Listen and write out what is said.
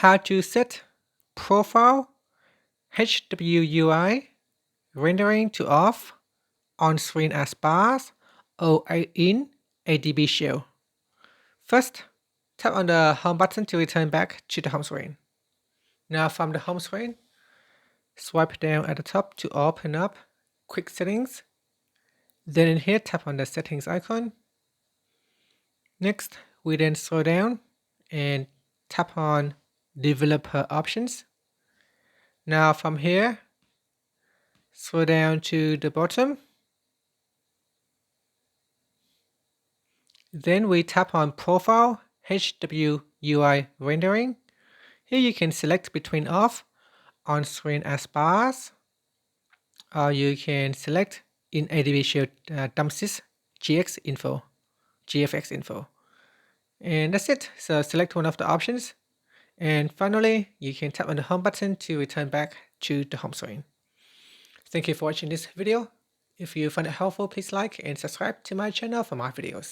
how to set profile HWUI rendering to off on screen as bars or in ADB Shell. First, tap on the home button to return back to the home screen. Now from the home screen, swipe down at the top to open up Quick Settings. Then in here, tap on the settings icon. Next, we then scroll down and tap on developer options. Now from here, scroll down to the bottom. Then we tap on profile HWUI rendering. Here you can select between off, on screen as bars, or you can select in ADB Shell dumpsys GFX info. And that's it. So select one of the options. And finally, you can tap on the home button to return back to the home screen. Thank you for watching this video. If you find it helpful, please like and subscribe to my channel for more videos.